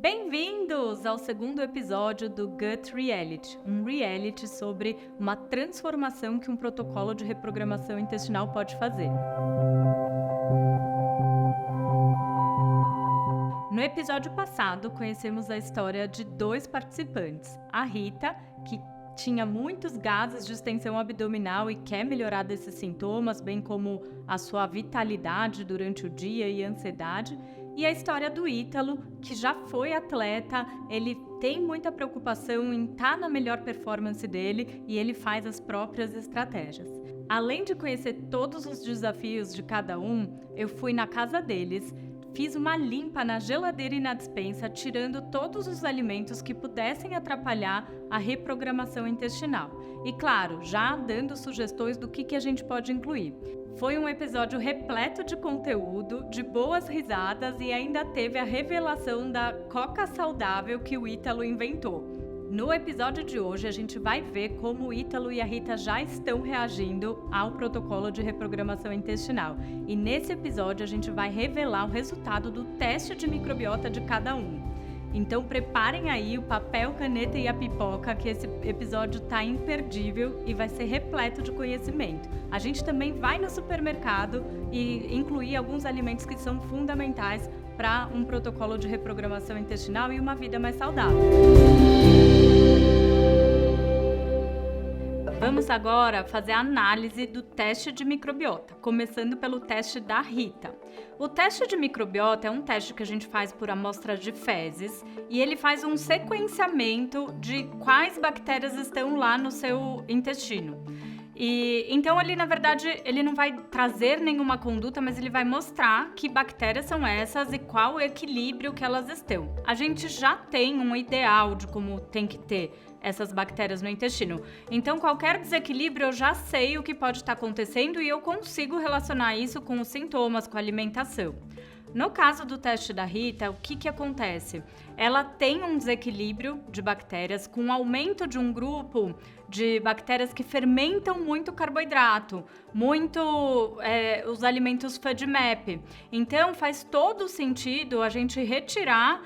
Bem-vindos ao segundo episódio do Gut Reality, um reality sobre uma transformação que um protocolo de reprogramação intestinal pode fazer. No episódio passado, conhecemos a história de dois participantes. A Rita, que tinha muitos gases de extensão abdominal e quer melhorar desses sintomas, bem como a sua vitalidade durante o dia e ansiedade. E a história do Ítalo, que já foi atleta, ele tem muita preocupação em estar na melhor performance dele e ele faz as próprias estratégias. Além de conhecer todos os desafios de cada um, eu fui na casa deles, fiz uma limpa na geladeira e na despensa, tirando todos os alimentos que pudessem atrapalhar a reprogramação intestinal. E claro, já dando sugestões do que a gente pode incluir. Foi um episódio repleto de conteúdo, de boas risadas e ainda teve a revelação da coca saudável que o Ítalo inventou. No episódio de hoje, a gente vai ver como o Ítalo e a Rita já estão reagindo ao protocolo de reprogramação intestinal. E nesse episódio, a gente vai revelar o resultado do teste de microbiota de cada um. Então, preparem aí o papel, caneta e a pipoca, que esse episódio tá imperdível e vai ser repleto de conhecimento. A gente também vai no supermercado e incluir alguns alimentos que são fundamentais para um protocolo de reprogramação intestinal e uma vida mais saudável. Vamos agora fazer a análise do teste de microbiota, começando pelo teste da Rita. O teste de microbiota é um teste que a gente faz por amostra de fezes e ele faz um sequenciamento de quais bactérias estão lá no seu intestino. Então, na verdade, ele não vai trazer nenhuma conduta, mas ele vai mostrar que bactérias são essas e qual o equilíbrio que elas estão. A gente já tem um ideal de como tem que ter essas bactérias no intestino. Então, qualquer desequilíbrio, eu já sei o que pode estar acontecendo e eu consigo relacionar isso com os sintomas, com a alimentação. No caso do teste da Rita, o que acontece? Ela tem um desequilíbrio de bactérias com o aumento de um grupo de bactérias que fermentam muito carboidrato, os alimentos FODMAP. Então, faz todo sentido a gente retirar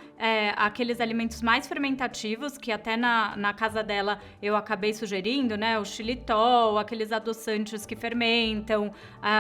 aqueles alimentos mais fermentativos, que até na casa dela eu acabei sugerindo, né? O xilitol, aqueles adoçantes que fermentam,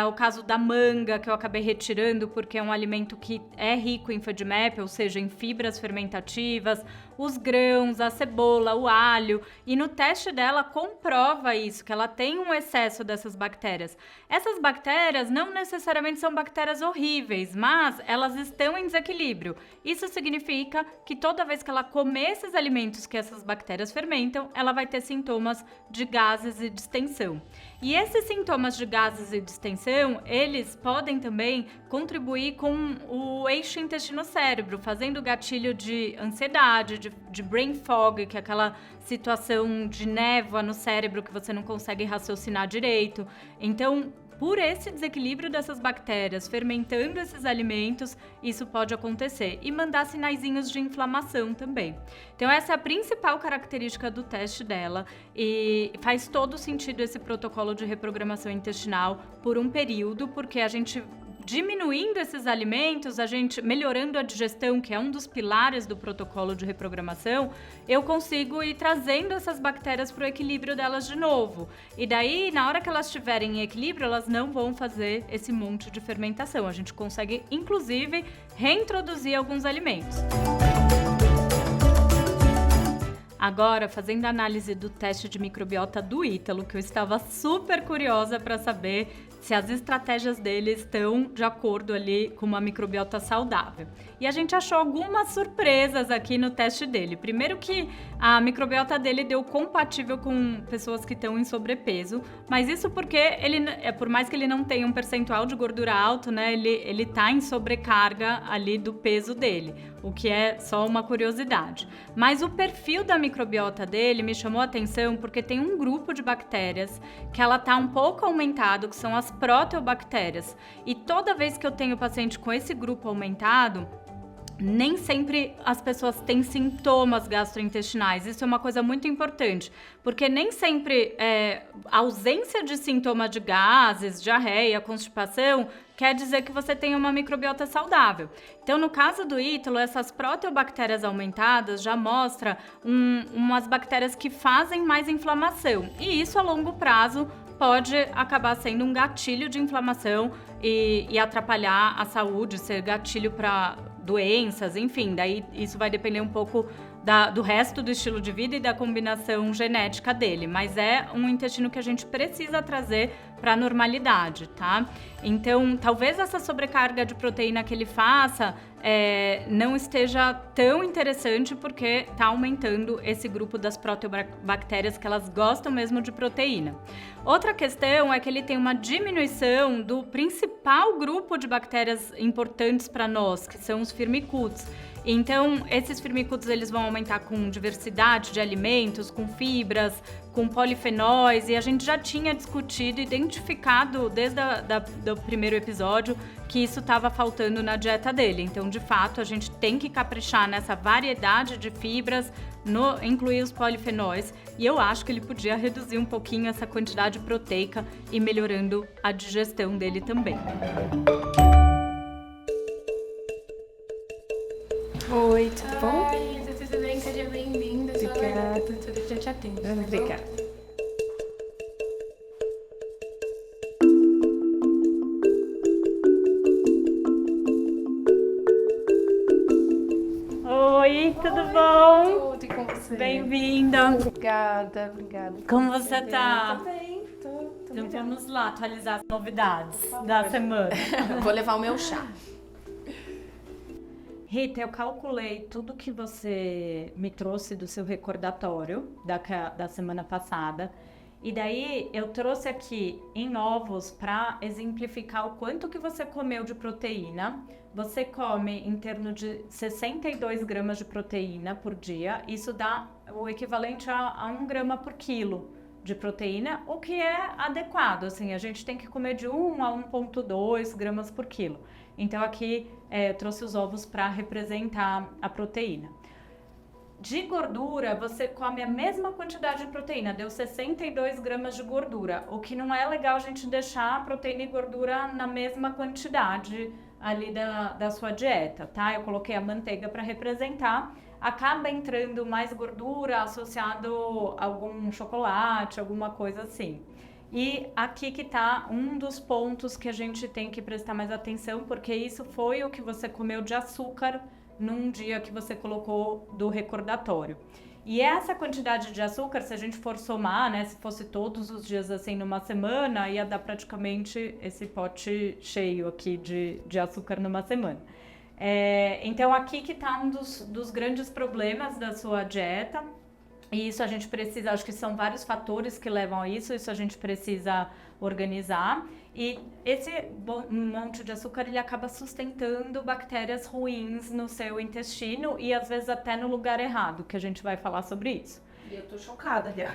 o caso da manga, que eu acabei retirando porque é um alimento que é rico em FODMAP, ou seja, em fibras fermentativas, os grãos, a cebola, o alho. E no teste dela comprova isso, que ela tem um excesso dessas bactérias. Essas bactérias não necessariamente são bactérias horríveis, mas elas estão em desequilíbrio. Isso significa que toda vez que ela comer esses alimentos que essas bactérias fermentam, ela vai ter sintomas de gases e distensão. E esses sintomas de gases e distensão, eles podem também contribuir com o eixo intestino-cérebro, fazendo gatilho de ansiedade, de brain fog, que é aquela situação de névoa no cérebro que você não consegue raciocinar direito. Então, por esse desequilíbrio dessas bactérias fermentando esses alimentos, isso pode acontecer e mandar sinaizinhos de inflamação também. Então, essa é a principal característica do teste dela e faz todo sentido esse protocolo de reprogramação intestinal por um período, porque a gente diminuindo esses alimentos, a gente melhorando a digestão, que é um dos pilares do protocolo de reprogramação, eu consigo ir trazendo essas bactérias para o equilíbrio delas de novo. E daí, na hora que elas estiverem em equilíbrio, elas não vão fazer esse monte de fermentação. A gente consegue, inclusive, reintroduzir alguns alimentos. Agora, fazendo a análise do teste de microbiota do Ítalo, que eu estava super curiosa para saber se as estratégias dele estão de acordo ali com uma microbiota saudável. E a gente achou algumas surpresas aqui no teste dele. Primeiro que a microbiota dele deu compatível com pessoas que estão em sobrepeso, mas isso porque por mais que ele não tenha um percentual de gordura alto, né, ele tá em sobrecarga ali do peso dele, o que é só uma curiosidade. Mas o perfil da microbiota dele me chamou a atenção porque tem um grupo de bactérias que ela tá um pouco aumentado, que são as proteobactérias. E toda vez que eu tenho paciente com esse grupo aumentado, nem sempre as pessoas têm sintomas gastrointestinais. Isso é uma coisa muito importante, porque nem sempre a ausência de sintoma de gases, diarreia, constipação quer dizer que você tem uma microbiota saudável. Então, no caso do Ítalo, essas proteobactérias aumentadas já mostra umas bactérias que fazem mais inflamação. E isso, a longo prazo, pode acabar sendo um gatilho de inflamação e atrapalhar a saúde, ser gatilho para doenças, enfim. Daí isso vai depender um pouco do resto do estilo de vida e da combinação genética dele, mas é um intestino que a gente precisa trazer para a normalidade, tá? Então, talvez essa sobrecarga de proteína que ele faça não esteja tão interessante porque está aumentando esse grupo das proteobactérias que elas gostam mesmo de proteína. Outra questão é que ele tem uma diminuição do principal grupo de bactérias importantes para nós, que são os firmicutes. Então, esses firmicutes eles vão aumentar com diversidade de alimentos, com fibras, com polifenóis, e a gente já tinha discutido, identificado desde do primeiro episódio que isso estava faltando na dieta dele. Então, de fato, a gente tem que caprichar nessa variedade de fibras, incluir os polifenóis, e eu acho que ele podia reduzir um pouquinho essa quantidade proteica e melhorando a digestão dele também. Oi, tudo bom? Oi, tudo bem? Seja bem-vinda. Obrigada. Tudo já te atendo. Obrigada. Oi, tudo bom? Tudo e com você? Bem-vinda. Obrigada. Como você tá? Tô bem, tô Então vamos lá atualizar as novidades da semana. Vou levar o meu chá. Rita, eu calculei tudo que você me trouxe do seu recordatório da semana passada. E daí eu trouxe aqui em ovos para exemplificar o quanto que você comeu de proteína. Você come em torno de 62 gramas de proteína por dia. Isso dá o equivalente a 1 grama por quilo de proteína, o que é adequado. Assim, a gente tem que comer de 1 a 1,2 gramas por quilo. Então aqui eu trouxe os ovos para representar a proteína. De gordura, você come a mesma quantidade de proteína, deu 62 gramas de gordura, o que não é legal a gente deixar a proteína e gordura na mesma quantidade ali da sua dieta, tá? Eu coloquei a manteiga para representar, acaba entrando mais gordura associado a algum chocolate, alguma coisa assim. E aqui que tá um dos pontos que a gente tem que prestar mais atenção, porque isso foi o que você comeu de açúcar num dia que você colocou do recordatório. E essa quantidade de açúcar, se a gente for somar, né, se fosse todos os dias assim numa semana, ia dar praticamente esse pote cheio aqui de açúcar numa semana. Então aqui que tá um dos grandes problemas da sua dieta. E isso a gente precisa, acho que são vários fatores que levam a isso a gente precisa organizar. E esse monte de açúcar, ele acaba sustentando bactérias ruins no seu intestino e às vezes até no lugar errado, que a gente vai falar sobre isso. E eu tô chocada, já.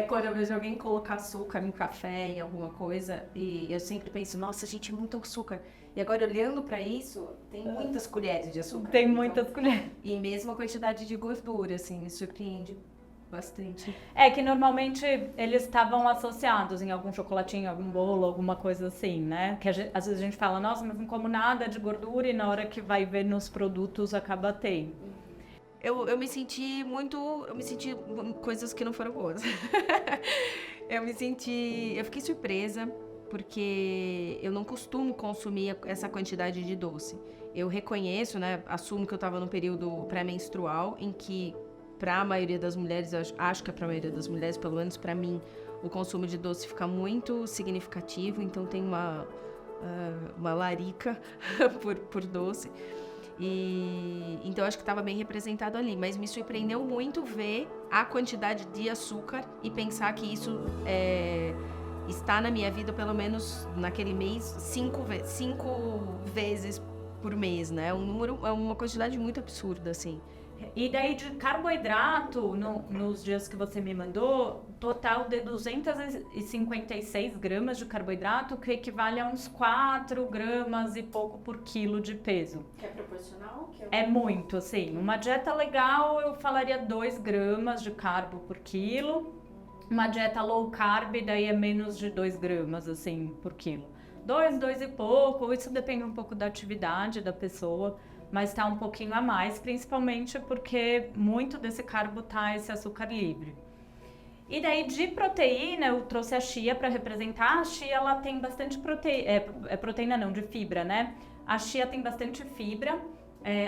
Quando eu vejo alguém colocar açúcar em café, em alguma coisa, e eu sempre penso, nossa, gente, é muito açúcar. E agora, olhando pra isso, tem muitas colheres de açúcar. Tem muitas colheres. E mesmo a quantidade de gordura, assim, me surpreende bastante. É que normalmente eles estavam associados em algum chocolatinho, algum bolo, alguma coisa assim, né? Que às vezes a gente fala, nossa, mas não como nada de gordura, e na hora que vai ver nos produtos acaba tendo. Eu me senti coisas que não foram boas. Eu fiquei surpresa, porque eu não costumo consumir essa quantidade de doce. Eu reconheço, né, assumo que eu estava num período pré-menstrual, em que, para a maioria das mulheres, eu acho que é para a maioria das mulheres, pelo menos para mim, o consumo de doce fica muito significativo, então tem uma larica por doce. Então acho que estava bem representado ali, mas me surpreendeu muito ver a quantidade de açúcar e pensar que isso está na minha vida pelo menos naquele mês 5 vezes por mês, né? É uma quantidade muito absurda, assim. E daí de carboidrato, nos dias que você me mandou, total de 256 gramas de carboidrato, que equivale a uns 4 gramas e pouco por quilo de peso. Que é proporcional? É muito, assim. Uma dieta legal, eu falaria 2 gramas de carbo por quilo. Uma dieta low carb, daí é menos de 2 gramas, assim, por quilo. 2 e pouco, isso depende um pouco da atividade da pessoa, mas tá um pouquinho a mais, principalmente porque muito desse carbo tá esse açúcar livre. E daí de proteína, eu trouxe a chia para representar. A chia, ela tem bastante proteína não, de fibra, né? A chia tem bastante fibra.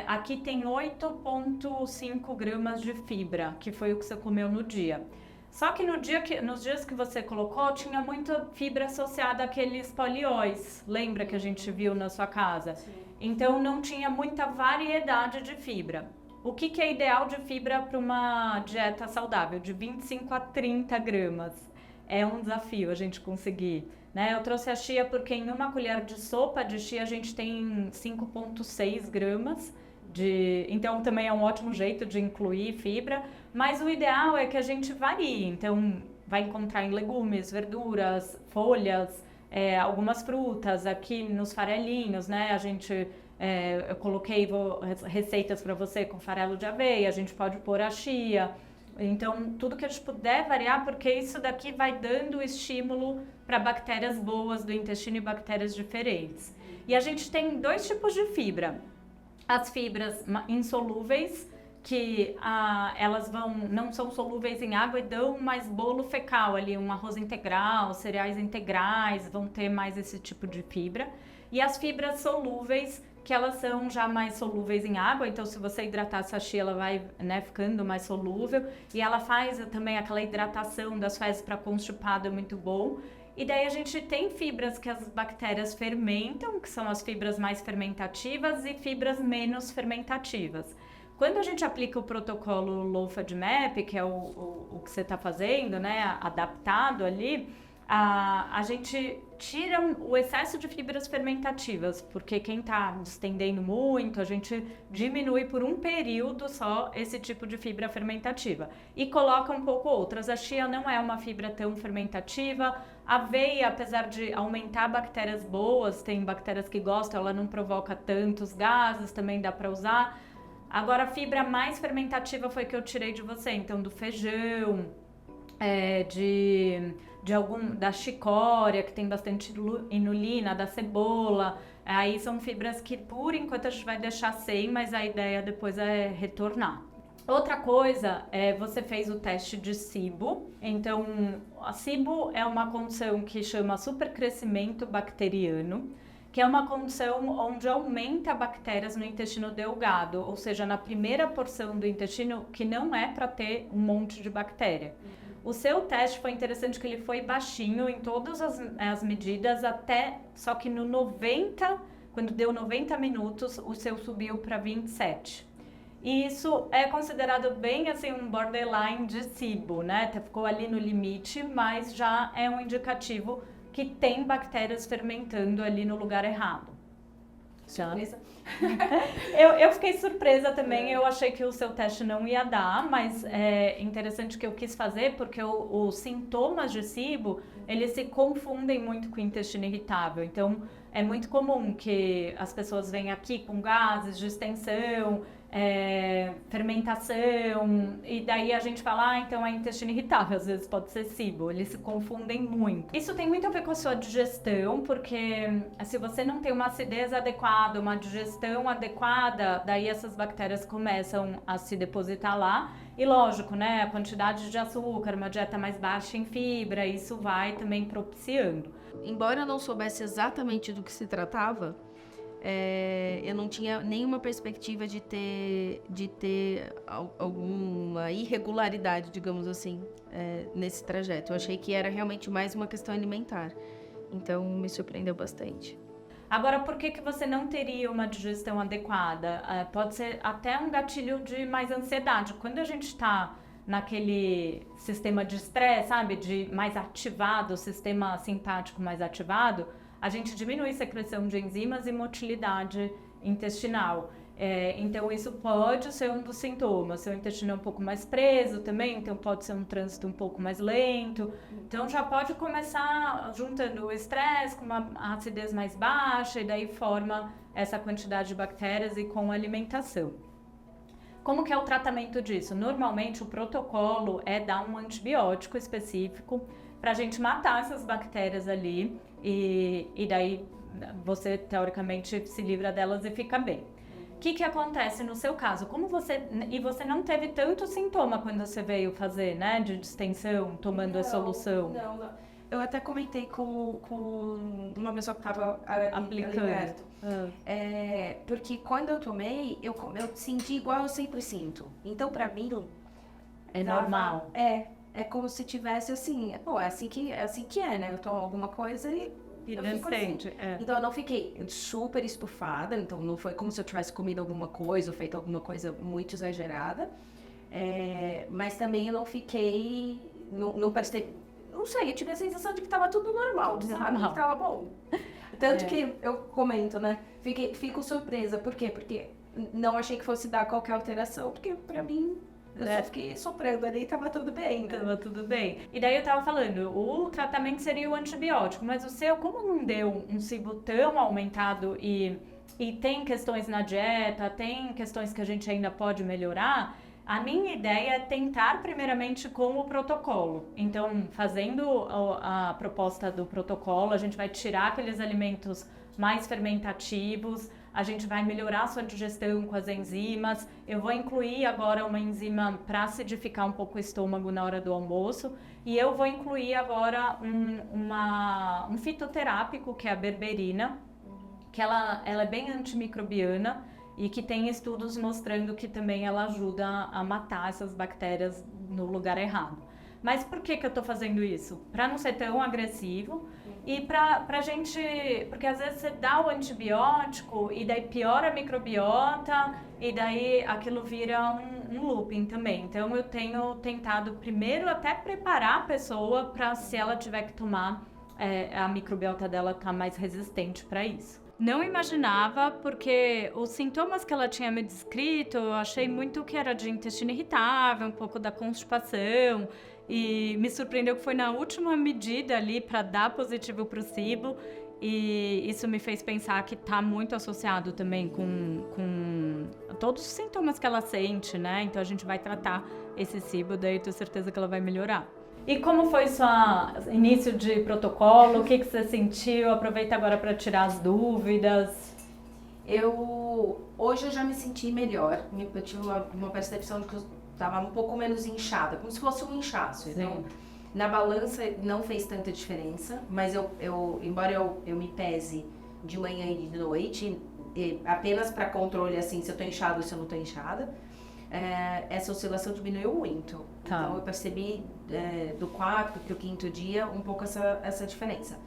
Aqui tem 8,5 gramas de fibra, que foi o que você comeu no dia. Só que nos dias que você colocou, tinha muita fibra associada àqueles polióis. Lembra que a gente viu na sua casa? Sim. Então não tinha muita variedade de fibra. O que é ideal de fibra para uma dieta saudável? De 25 a 30 gramas. É um desafio a gente conseguir, né? Eu trouxe a chia porque em uma colher de sopa de chia a gente tem 5,6 gramas. Então também é um ótimo jeito de incluir fibra. Mas o ideal é que a gente varie. Então vai encontrar em legumes, verduras, folhas, algumas frutas. Aqui nos farelinhos, né? Eu coloquei receitas para você com farelo de aveia, a gente pode pôr a chia. Então, tudo que a gente puder variar, porque isso daqui vai dando estímulo para bactérias boas do intestino e bactérias diferentes. E a gente tem 2 tipos de fibra. As fibras insolúveis, que elas não são solúveis em água e dão mais bolo fecal ali, um arroz integral, cereais integrais, vão ter mais esse tipo de fibra. E as fibras solúveis, que elas são já mais solúveis em água, então se você hidratar essa chia, ela vai, né, ficando mais solúvel, e ela faz também aquela hidratação das fezes para constipado, é muito bom. E daí a gente tem fibras que as bactérias fermentam, que são as fibras mais fermentativas, e fibras menos fermentativas. Quando a gente aplica o protocolo Low FODMAP, que é o que você está fazendo, né, adaptado ali, a gente tira o excesso de fibras fermentativas, porque quem está estendendo muito, a gente diminui por um período só esse tipo de fibra fermentativa e coloca um pouco outras. A chia não é uma fibra tão fermentativa. A aveia, apesar de aumentar bactérias boas, tem bactérias que gostam, ela não provoca tantos gases, também dá para usar. Agora, a fibra mais fermentativa foi que eu tirei de você, então do feijão, da chicória, que tem bastante inulina, da cebola. Aí são fibras que por enquanto a gente vai deixar sem, mas a ideia depois é retornar. Outra coisa, você fez o teste de SIBO. Então, a SIBO é uma condição que chama supercrescimento bacteriano, que é uma condição onde aumenta bactérias no intestino delgado, ou seja, na primeira porção do intestino, que não é para ter um monte de bactéria. O seu teste foi interessante que ele foi baixinho em todas as medidas, só que no 90, quando deu 90 minutos, o seu subiu para 27. E isso é considerado bem assim um borderline de SIBO, né? Ficou ali no limite, mas já é um indicativo que tem bactérias fermentando ali no lugar errado. Surpresa. Eu fiquei surpresa também, eu achei que o seu teste não ia dar, mas é interessante que eu quis fazer porque os sintomas de SIBO, eles se confundem muito com o intestino irritável. Então, é muito comum que as pessoas venham aqui com gases, distensão, fermentação, e daí a gente fala, então é intestino irritável, às vezes pode ser SIBO, eles se confundem muito. Isso tem muito a ver com a sua digestão, porque se você não tem uma acidez adequada, uma digestão adequada, daí essas bactérias começam a se depositar lá, e lógico, né, a quantidade de açúcar, uma dieta mais baixa em fibra, isso vai também propiciando. Embora eu não soubesse exatamente do que se tratava, eu não tinha nenhuma perspectiva de ter alguma irregularidade, digamos assim, nesse trajeto. Eu achei que era realmente mais uma questão alimentar. Então, me surpreendeu bastante. Agora, por que você não teria uma digestão adequada? Pode ser até um gatilho de mais ansiedade. Quando a gente está naquele sistema de estresse, sabe, de mais ativado, o sistema simpático mais ativado, a gente diminui a secreção de enzimas e motilidade intestinal. Então, isso pode ser um dos sintomas. Seu intestino é um pouco mais preso também, então pode ser um trânsito um pouco mais lento. Então, já pode começar juntando o estresse com uma acidez mais baixa e daí forma essa quantidade de bactérias e com a alimentação. Como que é o tratamento disso? Normalmente, o protocolo é dar um antibiótico específico para a gente matar essas bactérias ali. e daí você, teoricamente, se livra delas e fica bem. O que acontece no seu caso? E você não teve tanto sintoma quando você veio fazer, né, de distensão, tomando a solução? Não. Eu até comentei com uma pessoa que estava aplicando. Porque quando eu tomei, eu senti igual eu sempre sinto. Então, pra mim... É normal. É como se tivesse assim... Pô, é assim que é, né? Eu tomo alguma coisa e eu fico assim. Então, eu não fiquei super estufada. Então, não foi como se eu tivesse comido alguma coisa ou feito alguma coisa muito exagerada. Mas também eu não fiquei... Não percebi... Não sei, eu tive a sensação de que tava tudo normal, de sabe? Que tava bom. Tanto que eu comento, né? Fico surpresa. Por quê? Porque não achei que fosse dar qualquer alteração. Porque pra mim, eu só fiquei soprando ali e tava tudo bem. Né? Tava tudo bem. E daí eu tava falando, o tratamento seria o antibiótico. Mas o seu, como não deu um cibo tão aumentado e tem questões na dieta, tem questões que a gente ainda pode melhorar... A minha ideia é tentar primeiramente com o protocolo. Então, fazendo a proposta do protocolo, a gente vai tirar aqueles alimentos mais fermentativos, a gente vai melhorar a sua digestão com as enzimas. Eu vou incluir agora uma enzima para acidificar um pouco o estômago na hora do almoço. E eu vou incluir agora um fitoterápico, que é a berberina, que ela é bem antimicrobiana. E que tem estudos mostrando que também ela ajuda a matar essas bactérias no lugar errado. Mas por que eu tô fazendo isso? Para não ser tão agressivo e pra gente... Porque às vezes você dá o antibiótico e daí piora a microbiota e daí aquilo vira um looping também. Então eu tenho tentado primeiro até preparar a pessoa para, se ela tiver que tomar, a microbiota dela tá mais resistente para isso. Não imaginava, porque os sintomas que ela tinha me descrito, eu achei muito que era de intestino irritável, um pouco da constipação, e me surpreendeu que foi na última medida ali para dar positivo para o cibo, e isso me fez pensar que está muito associado também com todos os sintomas que ela sente, né? Então a gente vai tratar esse cibo, daí eu tenho certeza que ela vai melhorar. E como foi seu início de protocolo? O que você sentiu? Aproveita agora para tirar as dúvidas. Hoje eu já me senti melhor. Eu tive uma percepção de que eu estava um pouco menos inchada, como se fosse um inchaço. Então, na balança não fez tanta diferença, mas embora eu me pese de manhã e de noite, apenas para controle, assim, se eu tô inchada ou se eu não tô inchada, essa oscilação diminuiu muito. Tá. Então eu percebi do quarto pro quinto dia um pouco essa diferença.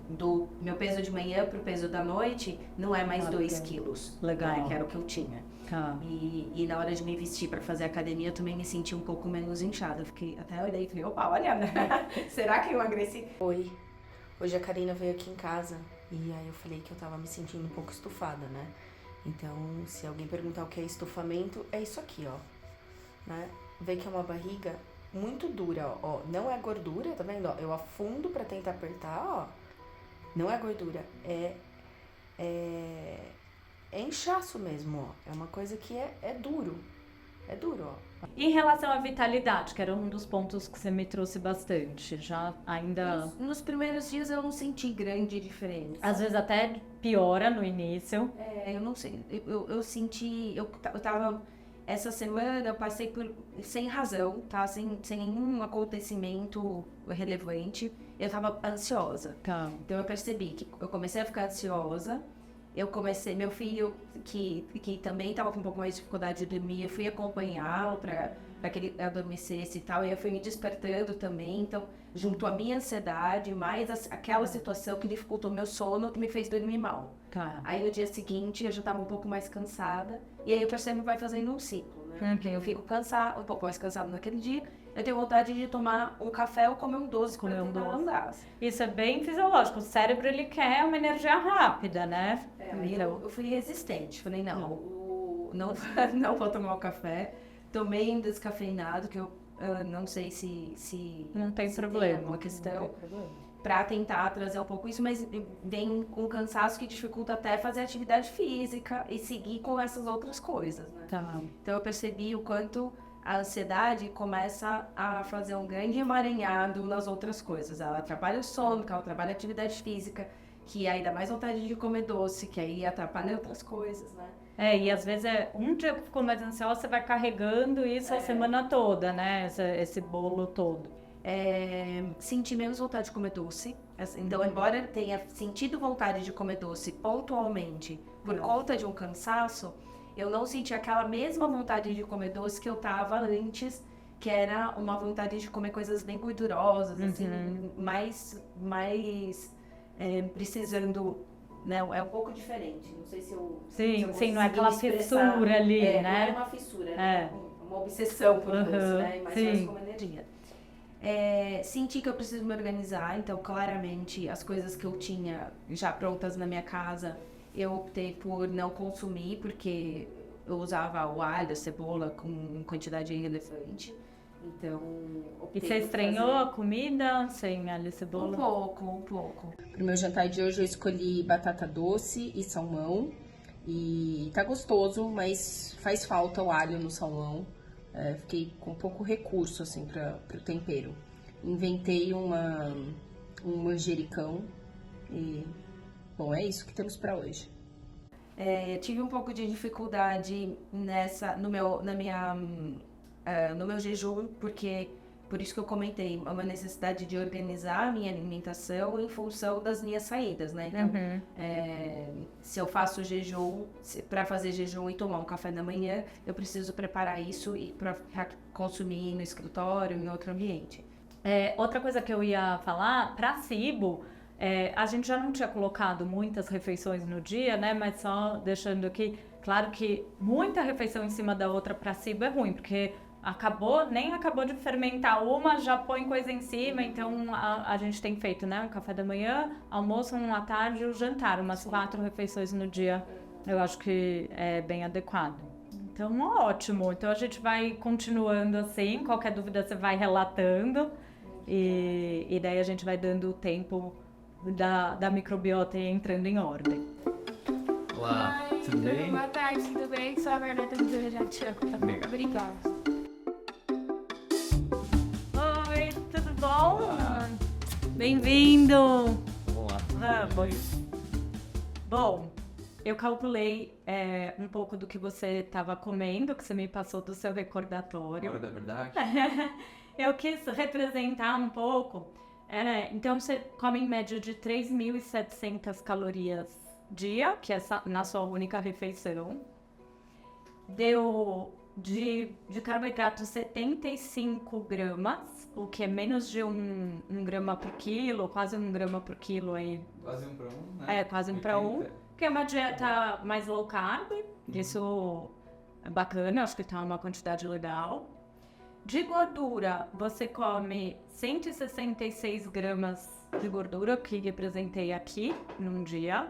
Do meu peso de manhã pro peso da noite não é mais 2 quilos. Legal. Né, que era o que eu tinha. Tá. E na hora de me vestir para fazer academia eu também me senti um pouco menos inchada. Eu até olhei e falei, opa, olha, né? Será que eu emagreci? Oi, hoje a Karina veio aqui em casa e aí eu falei que eu tava me sentindo um pouco estufada, né? Então, se alguém perguntar o que é estufamento, é isso aqui, ó. Né? Vê que é uma barriga muito dura, ó. Não é gordura, tá vendo? Ó, eu afundo pra tentar apertar, ó. Não é gordura, é inchaço mesmo, ó. É uma coisa que é duro. É duro, ó. Em relação à vitalidade, que era um dos pontos que você me trouxe bastante, já ainda... Nos primeiros dias eu não senti grande diferença. Às vezes até piora no início. Eu não sei, eu senti, eu tava... Essa semana eu passei sem razão, tá? Sem nenhum acontecimento relevante. Eu tava ansiosa. Tá. Então eu percebi que eu comecei a ficar ansiosa. Meu filho, que também tava com um pouco mais de dificuldade de dormir, eu fui acompanhá-lo para que ele adormecesse e tal. E eu fui me despertando também. Então, junto à minha ansiedade, mais aquela situação que dificultou meu sono, que me fez dormir mal. Tá. Aí no dia seguinte eu já tava um pouco mais cansada. E aí eu percebo que vai fazendo um ciclo, né? Porque eu fico cansada, um pouco mais cansada naquele dia. Eu tenho vontade de tomar um café ou comer um doce para tentar andar. Isso é bem fisiológico. O cérebro, ele quer uma energia rápida, né? Eu fui resistente. Falei, não vou tomar o café. Tomei um descafeinado, que eu não sei se não tem se problema. Tem uma questão. Pra tentar trazer um pouco isso, mas vem com cansaço que dificulta até fazer atividade física e seguir com essas outras coisas, né? Tá. Então eu percebi o quanto a ansiedade começa a fazer um grande emaranhado nas outras coisas. Ela atrapalha o sono, ela atrapalha a atividade física, que aí dá mais vontade de comer doce, que aí atrapalha outras coisas, né? E às vezes um dia que ficou mais ansiosa, você vai carregando isso a semana toda, né? Esse bolo todo. Sentir menos vontade de comer doce. Então, embora eu tenha sentido vontade de comer doce pontualmente por conta de um cansaço, eu não senti aquela mesma vontade de comer doce que eu tava antes, que era uma vontade de comer coisas bem gordurosas, assim, mais precisando, né? É um pouco diferente. Não sei se eu... Sim, não é aquela fissura ali, né? Não é uma fissura, né? Uma obsessão por doce, né? Mas mais como energia. Senti que eu preciso me organizar, então claramente as coisas que eu tinha já prontas na minha casa, eu optei por não consumir, porque eu usava o alho, a cebola com quantidade irrelevante. Então, e você estranhou a comida sem alho e cebola? Um pouco. Pro meu jantar de hoje eu escolhi batata doce e salmão. E tá gostoso, mas faz falta o alho no salmão. Fiquei com pouco recurso, assim, pro tempero. Inventei um manjericão e... Bom, é isso que temos pra hoje. Tive um pouco de dificuldade no meu jejum, porque... Por isso que eu comentei, uma necessidade de organizar a minha alimentação em função das minhas saídas, né? Então, se eu faço jejum, para fazer jejum e tomar um café da manhã, eu preciso preparar isso para consumir no escritório, em outro ambiente. Outra coisa que eu ia falar, para SIBO, a gente já não tinha colocado muitas refeições no dia, né? Mas só deixando aqui, claro que muita refeição em cima da outra para SIBO é ruim, porque... nem acabou de fermentar uma, já põe coisa em cima, então a gente tem feito, né, um café da manhã, almoço, à tarde e o jantar, umas 4 refeições no dia, eu acho que é bem adequado. Então, ótimo, então a gente vai continuando assim, qualquer dúvida você vai relatando e daí a gente vai dando o tempo da microbiota entrando em ordem. Olá, tudo bem? Boa tarde, tudo bem? Sou a Bernarda do Desejar Tchau. Obrigada. Bom, bem-vindo! Vamos lá. Bom, eu calculei um pouco do que você estava comendo, que você me passou do seu recordatório. Hora da verdade. Eu quis representar um pouco. Então, você come em média de 3.700 calorias dia, que é na sua única refeição. Deu... De carboidrato 75 gramas, o que é menos de 1 grama por quilo, quase 1 grama por quilo aí. Quase 1 para 1, né? Quase 1 para 1, que é uma dieta mais low carb, isso é bacana, acho que tá uma quantidade legal. De gordura, você come 166 gramas de gordura, que representei aqui num dia.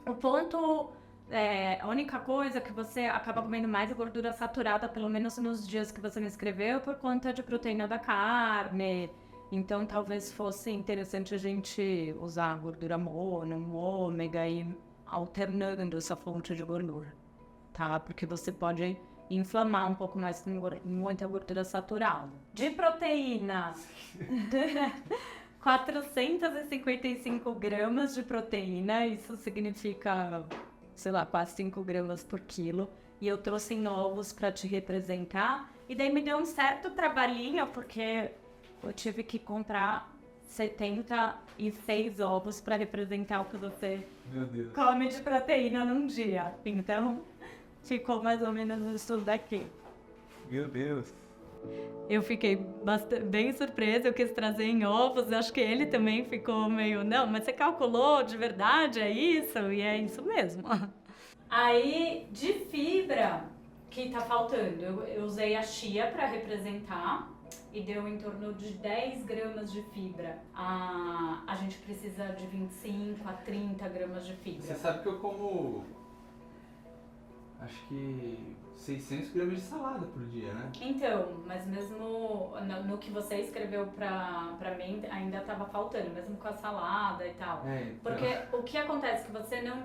O ponto... a única coisa que você acaba comendo mais é gordura saturada, pelo menos nos dias que você me escreveu, por conta de proteína da carne. Então, talvez fosse interessante a gente usar gordura mono, ômega e alternando essa fonte de gordura, tá? Porque você pode inflamar um pouco mais com muita gordura saturada. De proteína, 455 gramas de proteína, isso significa... sei lá, quase 5 gramas por quilo, e eu trouxe novos para te representar, e daí me deu um certo trabalhinho, porque eu tive que comprar 76 ovos para representar o que você come de proteína num dia. Então, ficou mais ou menos isso daqui. Meu Deus! Eu fiquei bem surpresa, eu quis trazer em ovos, acho que ele também ficou meio, não, mas você calculou de verdade, é isso? E é isso mesmo. Aí, de fibra, que tá faltando, eu usei a chia para representar e deu em torno de 10 gramas de fibra. A gente precisa de 25 a 30 gramas de fibra. Você sabe que eu como, acho que 600 gramas de salada por dia, né? Então, mas mesmo no que você escreveu pra mim, ainda tava faltando, mesmo com a salada e tal. Então. Porque o que acontece é que você não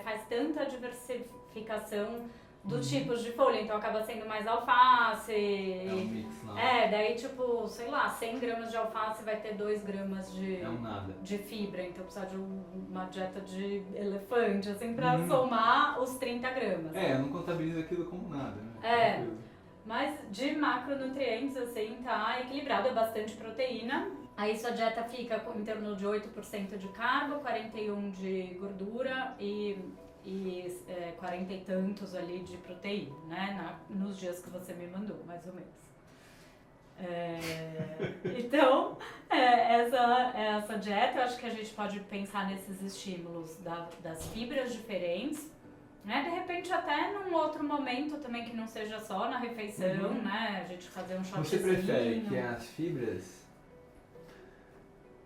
faz tanta diversificação do tipos de folha, então acaba sendo mais alface. É um mix, não. Daí tipo, sei lá, 100 gramas de alface vai ter 2 gramas É um nada. de fibra, então precisa de uma dieta de elefante, assim, pra somar os 30 gramas. Eu não contabilizo aquilo como nada, né? Tranquilo. Mas de macronutrientes, assim, tá equilibrado, é bastante proteína. Aí sua dieta fica em torno de 8% de carbo, 41% de gordura e 40 e tantos ali de proteína, né? Nos dias que você me mandou, mais ou menos. Então, essa dieta, eu acho que a gente pode pensar nesses estímulos das fibras diferentes, né? De repente até num outro momento também que não seja só na refeição, né? A gente fazer um shotzinho. Você prefere que as fibras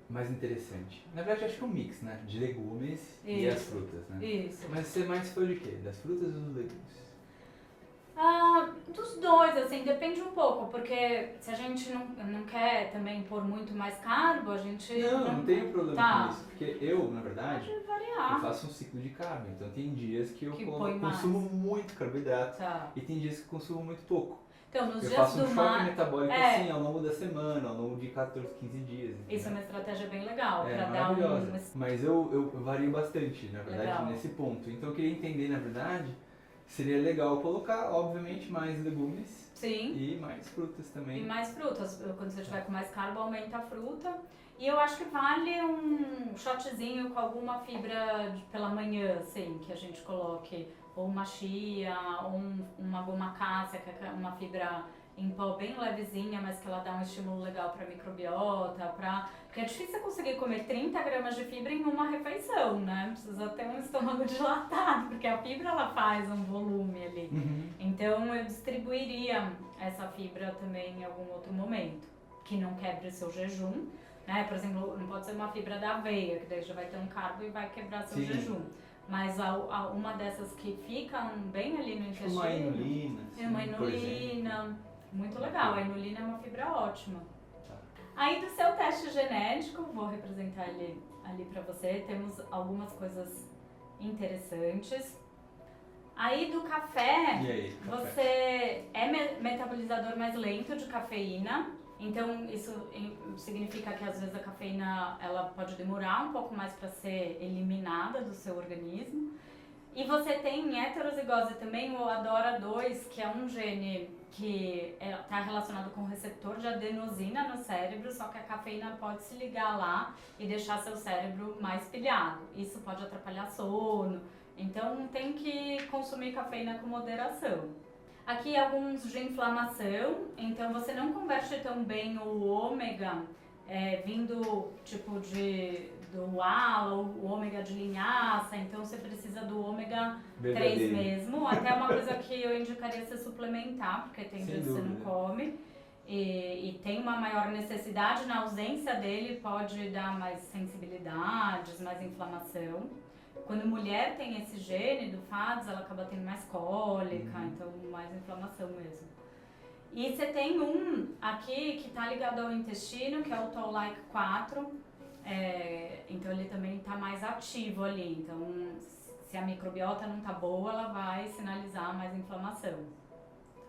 mais interessante? Na verdade, acho que é um mix, né? De legumes e as frutas, né? Isso. Mas você mais foi de quê? Das frutas ou dos legumes? Dos dois, assim, depende um pouco, porque se a gente não quer também pôr muito mais carbo, a gente... Não tenho problema com isso, porque eu, na verdade, pode variar. eu faço um ciclo de carbo, então tem dias que eu põe consumo muito carboidrato e tem dias que eu consumo muito pouco. Então, nos eu dias faço do um choque mar... metabólico assim, ao longo da semana, ao longo de 14, 15 dias. Entendeu? Isso é uma estratégia bem legal, pra dar maravilhosa. Mas eu vario bastante, na verdade, legal. Nesse ponto. Então eu queria entender, na verdade, seria legal colocar, obviamente, mais legumes. Sim. E mais frutas também. E mais frutas. Quando você tiver com mais carbo, aumenta a fruta. E eu acho que vale um shotzinho com alguma fibra pela manhã, assim, que a gente coloque. Ou uma chia, ou uma goma cássia, que é uma fibra em pó bem levezinha, mas que ela dá um estímulo legal para microbiota, porque é difícil conseguir comer 30 gramas de fibra em uma refeição, né? Precisa ter um estômago dilatado, porque a fibra ela faz um volume ali. Então eu distribuiria essa fibra também em algum outro momento, que não quebre o seu jejum, né? Por exemplo, não pode ser uma fibra da aveia, que daí já vai ter um carbo e vai quebrar seu jejum. Mas uma dessas que ficam bem ali no intestino... Uma inulina. Uma inulina, muito legal. A inulina é uma fibra ótima. Tá. Aí do seu teste genético, vou representar ele ali pra você, temos algumas coisas interessantes. Aí do café, E aí, café? você é metabolizador mais lento de cafeína. Então isso significa que às vezes a cafeína ela pode demorar um pouco mais para ser eliminada do seu organismo. E você tem em heterozigose também o ADORA2, que é um gene que está relacionado com o receptor de adenosina no cérebro, só que a cafeína pode se ligar lá e deixar seu cérebro mais pilhado. Isso pode atrapalhar sono, então tem que consumir cafeína com moderação. Aqui alguns de inflamação, então você não converte tão bem o ômega vindo tipo do ALA, o ômega de linhaça, então você precisa do ômega 3 mesmo. Até uma coisa que eu indicaria você suplementar, porque tem dias que você não come. E tem uma maior necessidade, na ausência dele pode dar mais sensibilidades, mais inflamação. Quando mulher tem esse gene do FADS, ela acaba tendo mais cólica, então mais inflamação mesmo. E você tem um aqui que está ligado ao intestino, que é o Toll-like 4, então ele também está mais ativo ali. Então, se a microbiota não está boa, ela vai sinalizar mais inflamação.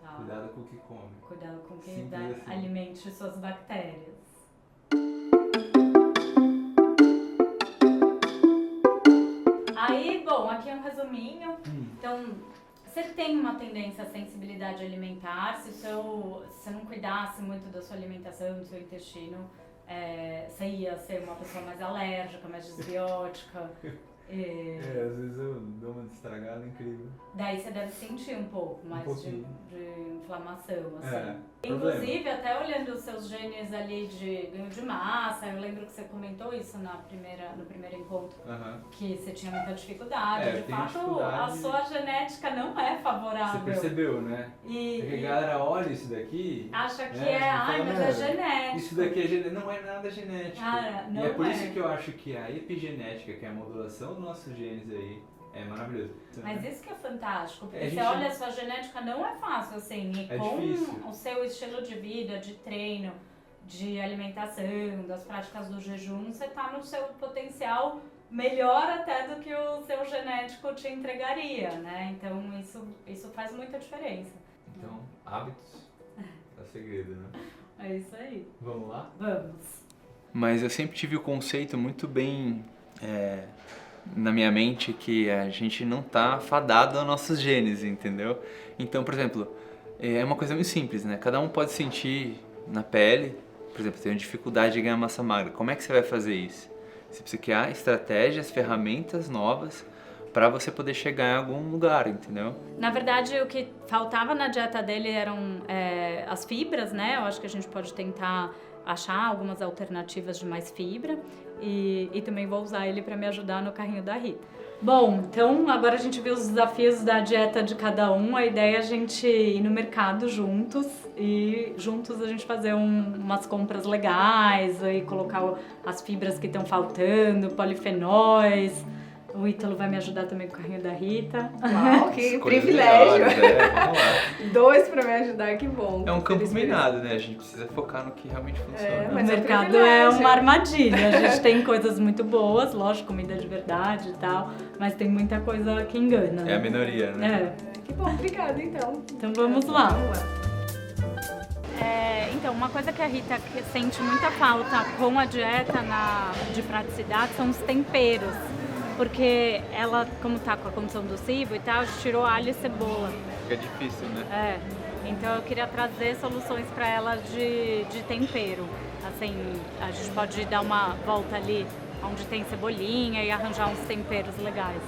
Tá? Cuidado com o que come. Cuidado com o que Simples assim. alimente suas bactérias. Aí, bom, aqui é um resuminho. Então, você tem uma tendência à sensibilidade alimentar. Se você não cuidasse muito da sua alimentação, do seu intestino, você ia ser uma pessoa mais alérgica, mais desbiótica. Às vezes eu dou uma estragada incrível. Daí você deve sentir um pouco mais de inflamação, assim. Inclusive, até olhando os seus genes ali de ganho de massa, eu lembro que você comentou isso no primeiro encontro, que você tinha muita dificuldade. De fato, a sua genética não é favorável. Você percebeu, né? Porque a galera olha isso daqui... Acha que mas é genético. Isso daqui é genético. Não é nada genético. Não e é por isso que eu acho que a epigenética, que é a modulação dos nossos genes aí, é maravilhoso. Mas isso que é fantástico, porque você olha, a sua genética não é fácil, assim, e com difícil. O seu estilo de vida, de treino, de alimentação, das práticas do jejum, você tá no seu potencial melhor até do que o seu genético te entregaria, né? Então isso faz muita diferença. Então, hábitos é o segredo, né? É isso aí. Vamos lá? Vamos. Mas eu sempre tive o conceito muito bem na minha mente que a gente não tá fadado aos nossos genes, entendeu? Então, por exemplo, é uma coisa muito simples, né? Cada um pode sentir na pele, por exemplo, tem dificuldade de ganhar massa magra. Como é que você vai fazer isso? Você precisa criar estratégias, ferramentas novas para você poder chegar em algum lugar, entendeu? Na verdade, o que faltava na dieta dele eram as fibras, né? Eu acho que a gente pode tentar achar algumas alternativas de mais fibra e também vou usar ele para me ajudar no carrinho da Rita. Bom, então agora a gente viu os desafios da dieta de cada um. A ideia é a gente ir no mercado juntos e juntos a gente fazer umas compras legais e colocar as fibras que estão faltando, polifenóis. O Ítalo vai me ajudar também com o carrinho da Rita. Uau, que Escolhas privilégio. melhores, vamos lá. 2 pra me ajudar, que bom. É um campo Feliz minado, né? A gente precisa focar no que realmente funciona. O Mas é um mercado privilégio. uma armadilha. A gente tem coisas muito boas, lógico, comida de verdade e tal, mas tem muita coisa que engana. É né? a minoria, né? Que bom, obrigada então. Então vamos lá. Vamos lá. Então, uma coisa que a Rita sente muita falta com a dieta de praticidade são os temperos. Porque ela, como tá com a condição do cibo e tal, tirou alho e cebola. Fica difícil, né? Então eu queria trazer soluções para ela de tempero. Assim, a gente pode dar uma volta ali onde tem cebolinha e arranjar uns temperos legais.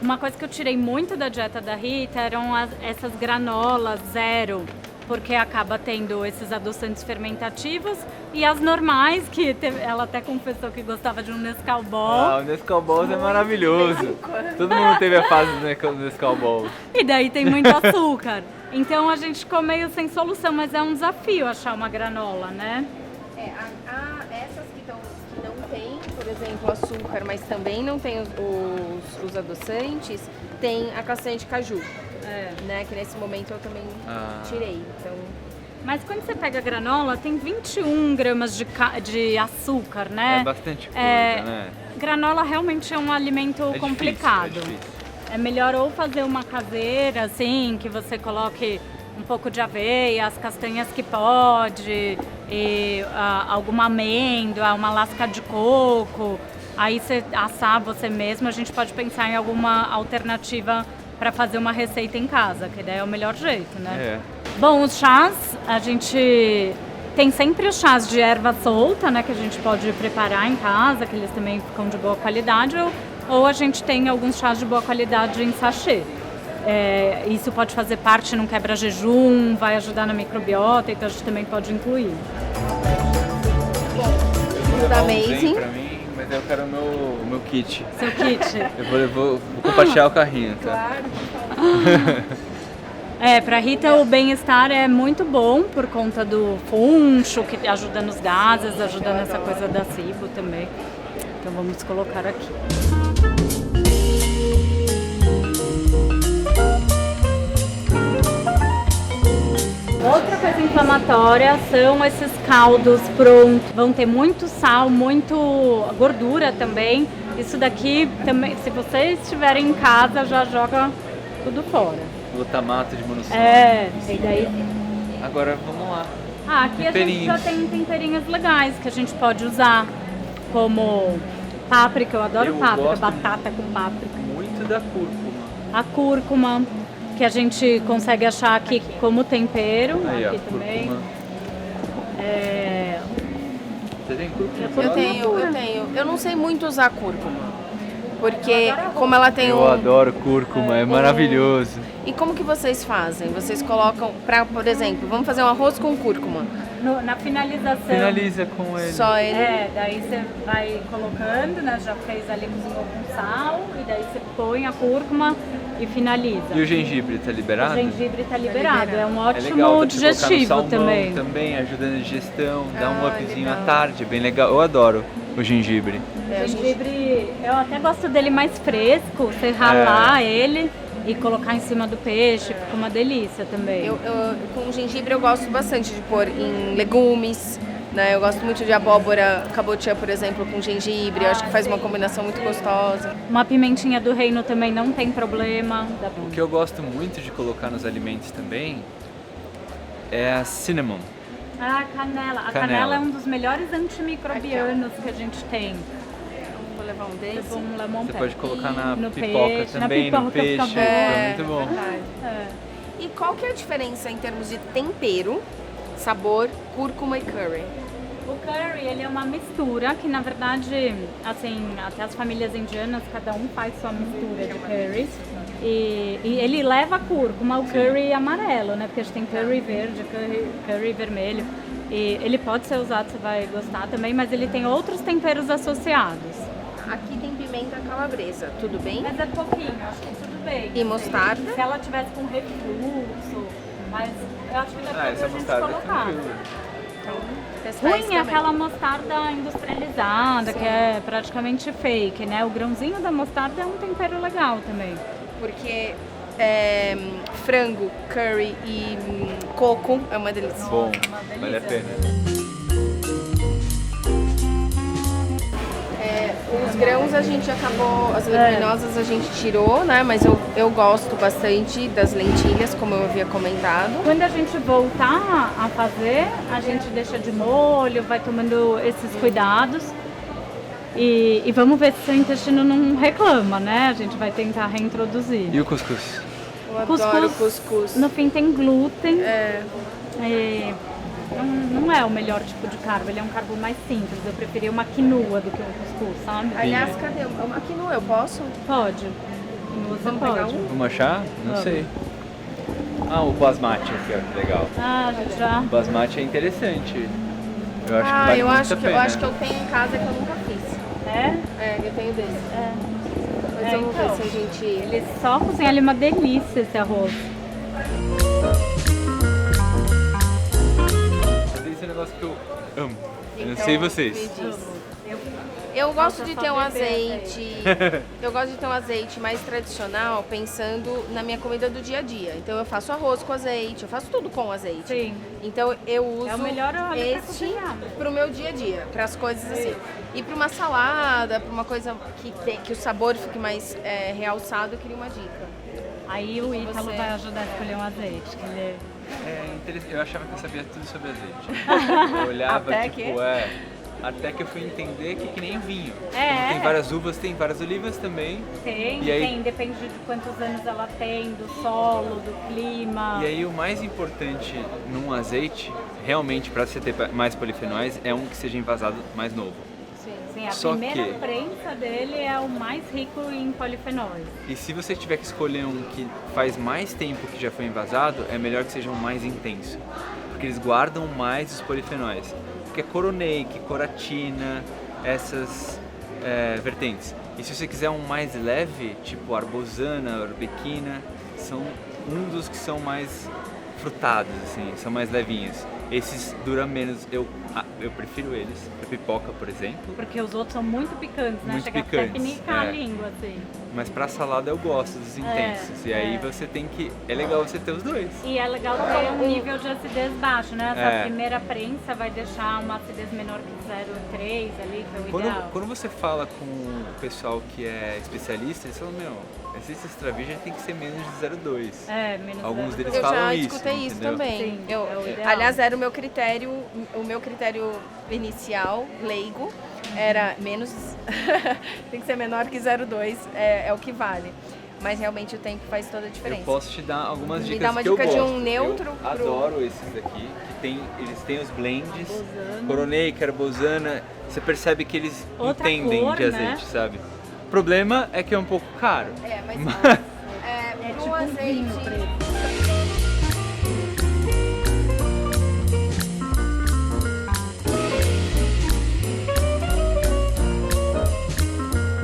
Uma coisa que eu tirei muito da dieta da Rita eram essas granolas zero, porque acaba tendo esses adoçantes fermentativos e as normais, que ela até confessou que gostava de um Nescau Ball. o Nescau Balls é maravilhoso. Todo mundo teve a fase do Nescau Balls. E daí tem muito açúcar. Então a gente ficou meio sem solução, mas é um desafio achar uma granola, né? Essas que não tem, por exemplo, açúcar, mas também não tem os adoçantes, tem a castanha de caju. Né? Que nesse momento eu também tirei. Então... Mas quando você pega a granola, tem 21 gramas de açúcar, né? É bastante coisa, né? Granola realmente é um alimento complicado. Difícil. É melhor ou fazer uma caseira, assim, que você coloque um pouco de aveia, as castanhas que pode, e alguma amêndoa, uma lasca de coco. Aí você assar você mesmo, a gente pode pensar em alguma alternativa para fazer uma receita em casa, que daí é o melhor jeito, né? Bom, os chás, a gente tem sempre os chás de erva solta, né, que a gente pode preparar em casa, que eles também ficam de boa qualidade, ou a gente tem alguns chás de boa qualidade em sachê. Isso pode fazer parte num quebra-jejum, vai ajudar na microbiota, então a gente também pode incluir. Da Amazing. Pra mim, mas eu quero o meu kit. Seu kit? Eu vou compartilhar o carrinho, tá? Claro. Pra Rita o bem-estar é muito bom por conta do funcho, que ajuda nos gases, ajuda nessa coisa da cibo também. Então vamos colocar aqui. Outra coisa inflamatória são esses caldos prontos. Vão ter muito sal, muito gordura também. Isso daqui também, se vocês estiverem em casa, já joga tudo fora. Glutamato de monossódio. E daí... Agora vamos lá. Aqui a gente já tem temperinhos legais que a gente pode usar, como páprica, eu adoro páprica, batata com páprica. Muito da cúrcuma. A cúrcuma, que a gente consegue achar aqui como tempero, Aí, aqui ó, também. cúrcuma. Você tem cúrcuma? Eu tenho. Eu não sei muito usar cúrcuma. Porque como ela tem Eu adoro cúrcuma, é maravilhoso. E como que vocês fazem? Vocês colocam, por exemplo, vamos fazer um arroz com cúrcuma. Na finalização. Finaliza com ele. Só ele. Daí você vai colocando, né? Já fez ali, cozinhou com sal, e daí você põe a cúrcuma e finaliza. E o gengibre tá liberado? O gengibre tá liberado, é um É ótimo legal, dá pra digestivo colocar no salmão também. ajuda na digestão, dá um upzinho legal. à tarde, é bem legal. Eu adoro o gengibre. O gengibre, eu até gosto dele mais fresco, você ralar ele e colocar em cima do peixe, fica uma delícia também. Com gengibre eu gosto bastante de pôr em legumes, né? Eu gosto muito de abóbora cabotiã, por exemplo, com gengibre. Eu acho que faz uma combinação muito gostosa. Uma pimentinha do reino também não tem problema. O que eu gosto muito de colocar nos alimentos também é a cinnamon. Ah, canela. A canela é um dos melhores antimicrobianos que a gente tem. Vou levar um desse. Você pode colocar na no pipoca peixe, também, na no pipoca peixe. fica É muito bom. É. E qual que é a diferença em termos de tempero, sabor, cúrcuma e curry? O curry, ele é uma mistura que, na verdade, assim, até as famílias indianas, cada um faz sua mistura de curries. E ele leva cúrcuma, o curry amarelo, né? Porque a gente tem curry verde, curry vermelho. E ele pode ser usado, você vai gostar também, mas ele tem outros temperos associados. Aqui tem pimenta calabresa, tudo bem? Mas é pouquinho, acho que tudo bem. E mostarda? Se ela tivesse com refluxo, mas eu acho que dá pra Essa a gente mostarda é colocar. tranquilo. Ruim é aquela mostarda industrializada, que é praticamente fake, né? O grãozinho da mostarda é um tempero legal também. Porque frango, curry e coco é uma delícia. Bom, Uma delícia. vale a pena. Os grãos a gente acabou, as leguminosas a gente tirou, né? Mas eu gosto bastante das lentilhas, como eu havia comentado. Quando a gente voltar a fazer, a gente deixa de molho, vai tomando esses cuidados. E vamos ver se seu intestino não reclama, né? A gente vai tentar reintroduzir. E o cuscuz? Eu adoro cuscuz. No fim tem glúten. É. E não é o melhor tipo de carbo, ele é um carbo mais simples. Eu preferia uma quinua do que um cuscuz, sabe? Aliás, cadê? Uma quinua, eu posso? Pode. Quinua você Vamos pegar pode. um? Vamos achar? Não Vamos. sei. Ah, o basmati aqui, ó, que legal. Ah, a gente já... O basmati é interessante. Eu acho que Ah, vale eu muito acho a que pena. eu acho que eu tenho em casa que eu nunca fiz. É? É, eu tenho desse. É. Mas vamos então. ver se a gente. Ele só cozinha, ele é uma delícia esse arroz. Mas esse é um negócio que eu amo. Eu não Então, sei vocês. me diz. Eu gosto de ter um azeite. Eu gosto de ter um azeite mais tradicional, pensando na minha comida do dia a dia. Então eu faço arroz com azeite, eu faço tudo com azeite. Sim. Então eu uso É o melhor óleo pra esse cozinhar. pro meu dia a dia, para as coisas assim. E para uma salada, para uma coisa que o sabor fique mais realçado, eu queria uma dica. Aí o Ítalo Você- vai ajudar a escolher um azeite, que ele... É interessante. Eu achava que eu sabia tudo sobre azeite. Eu olhava, Até tipo, até que eu fui entender que nem vinho. É. Como tem várias uvas, tem várias olivas também. Tem, E aí- tem, depende de quantos anos ela tem, do solo, do clima. E aí o mais importante num azeite, realmente para você ter mais polifenóis, é um que seja envasado mais novo. Sim, a Só primeira que- prensa dele é o mais rico em polifenóis. E se você tiver que escolher um que faz mais tempo que já foi envasado, é melhor que seja um mais intenso. Porque eles guardam mais os polifenóis. Que é coroneic, coratina, essas vertentes. E se você quiser um mais leve, tipo arbosana, arbequina, são um dos que são mais frutados, assim, são mais levinhos. Esses duram menos, eu prefiro eles, pra pipoca, por exemplo. Porque os outros são muito picantes, né? Muito Chega picantes, até pinicar é. a língua, assim. Mas pra salada eu gosto dos intensos. E aí você tem que... É legal você ter os dois. E é legal ter um nível de acidez baixo, né? Essa É. primeira prensa vai deixar uma acidez menor que 0,3 ali, que é o ideal. Quando você fala com o pessoal que é especialista, eles falam, esse extra virgem tem que ser menos de 0,2. É, menos Alguns 0,2. deles Eu falam já isso, escutei isso entendeu? também. Sim, é o ideal. Aliás, era o meu critério inicial, leigo, era menos. Tem que ser menor que 0,2, é o que vale. Mas realmente o tempo faz toda a diferença. Eu posso te dar algumas Me dicas dá uma que eu dica de gosto. um neutro Eu pro- adoro esses daqui, que eles têm os blends, coroneica, arbosana. Você percebe que eles Outra entendem cor, de né? azeite, sabe? O problema é que é um pouco caro. Mas É pro tipo um vinho azeite. preto.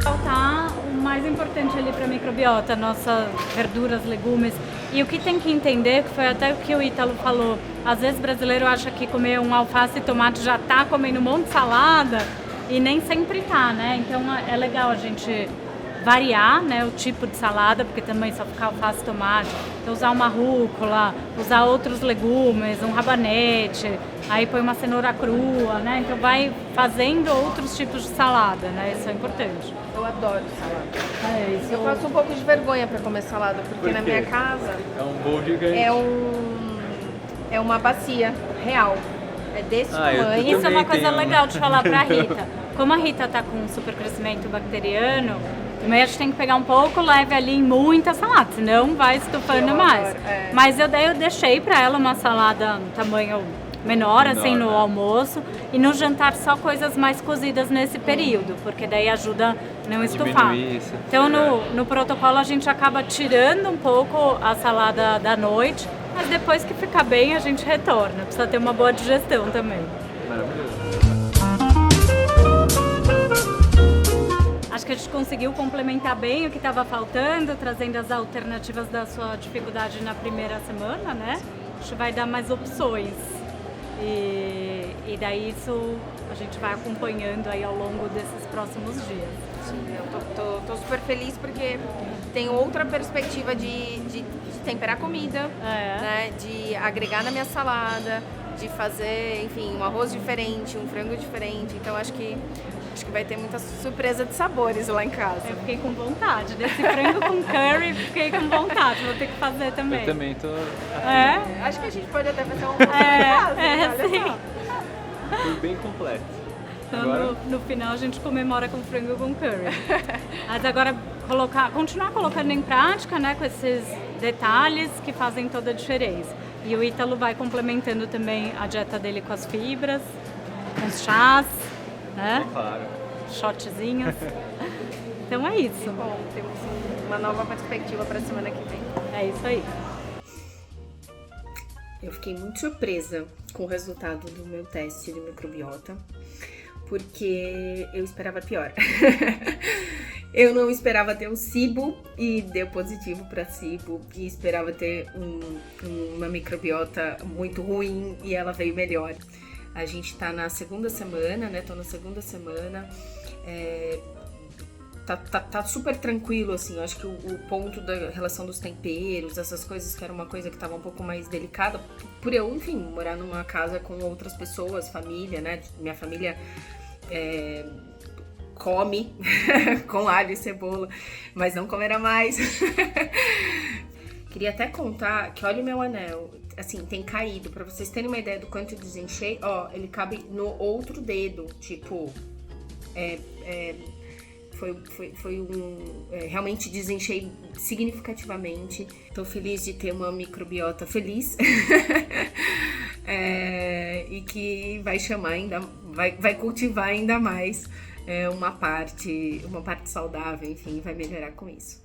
Faltar o mais importante ali para a microbiota, nossas verduras, legumes. E o que tem que entender, que foi até o que o Ítalo falou, às vezes o brasileiro acha que comer um alface e tomate já tá comendo um monte de salada e nem sempre tá, né? Então é legal a gente variar, né, o tipo de salada, porque também só fica alface e tomate. Então usar uma rúcula, usar outros legumes, um rabanete, aí põe uma cenoura crua, né? Então vai fazendo outros tipos de salada, né? Isso é importante. Eu adoro salada. É, isso Eu passo um pouco de vergonha pra comer salada, porque Por na quê? minha casa É um bowl gigante. é uma bacia real. É desse Ah, eu tamanho. também Isso é uma coisa tenho. legal de falar pra Rita. Como a Rita tá com super crescimento bacteriano, também a gente tem que pegar um pouco leve ali em muita salada, senão vai estufando Eu mais. adoro, é. Mas daí eu deixei pra ela uma salada no tamanho menor, assim, no né? almoço, e no jantar só coisas mais cozidas nesse período, porque daí ajuda a não estufar. diminuir isso, Então verdade. no protocolo a gente acaba tirando um pouco a salada da noite, mas depois que ficar bem a gente retorna. Precisa ter uma boa digestão também. Maravilhoso. Acho que a gente conseguiu complementar bem o que estava faltando, trazendo as alternativas da sua dificuldade na primeira semana, né? A gente vai dar mais opções. E daí isso a gente vai acompanhando aí ao longo desses próximos dias. Sim, eu tô super feliz porque tem outra perspectiva de temperar comida, né? De agregar na minha salada, de fazer, enfim, um arroz diferente, um frango diferente. Então acho que vai ter muita surpresa de sabores lá em casa. Eu fiquei com vontade desse frango com curry, fiquei com vontade, vou ter que fazer também. Eu também tô É? Acho que a gente pode até fazer um almoço em casa, olha sim. só. fui bem completo. Então, Agora- no final a gente comemora com frango com curry. Mas agora continuar colocando em prática, né, com esses detalhes que fazem toda a diferença. E o Ítalo vai complementando também a dieta dele com as fibras, com os chás, né, Claro. shotzinhos. Então é isso. Bom, temos uma nova perspectiva para a semana que vem. É isso aí. Eu fiquei muito surpresa com o resultado do meu teste de microbiota, porque eu esperava pior. Eu não esperava ter o SIBO e deu positivo para SIBO, e esperava ter uma microbiota muito ruim e ela veio melhor. A gente tá na segunda semana, né? Tô na segunda semana. Tá super tranquilo, assim. Eu acho que o ponto da relação dos temperos, essas coisas que era uma coisa que tava um pouco mais delicada, por eu, enfim, morar numa casa com outras pessoas, família, né? Minha família come com alho e cebola, mas não comerá mais. Queria até contar que olha o meu anel, assim, tem caído. Pra vocês terem uma ideia do quanto eu desenchei, ó, ele cabe no outro dedo, tipo, realmente desenchei significativamente. Tô feliz de ter uma microbiota feliz e que vai chamar ainda, vai cultivar ainda mais uma parte saudável, enfim, vai melhorar com isso.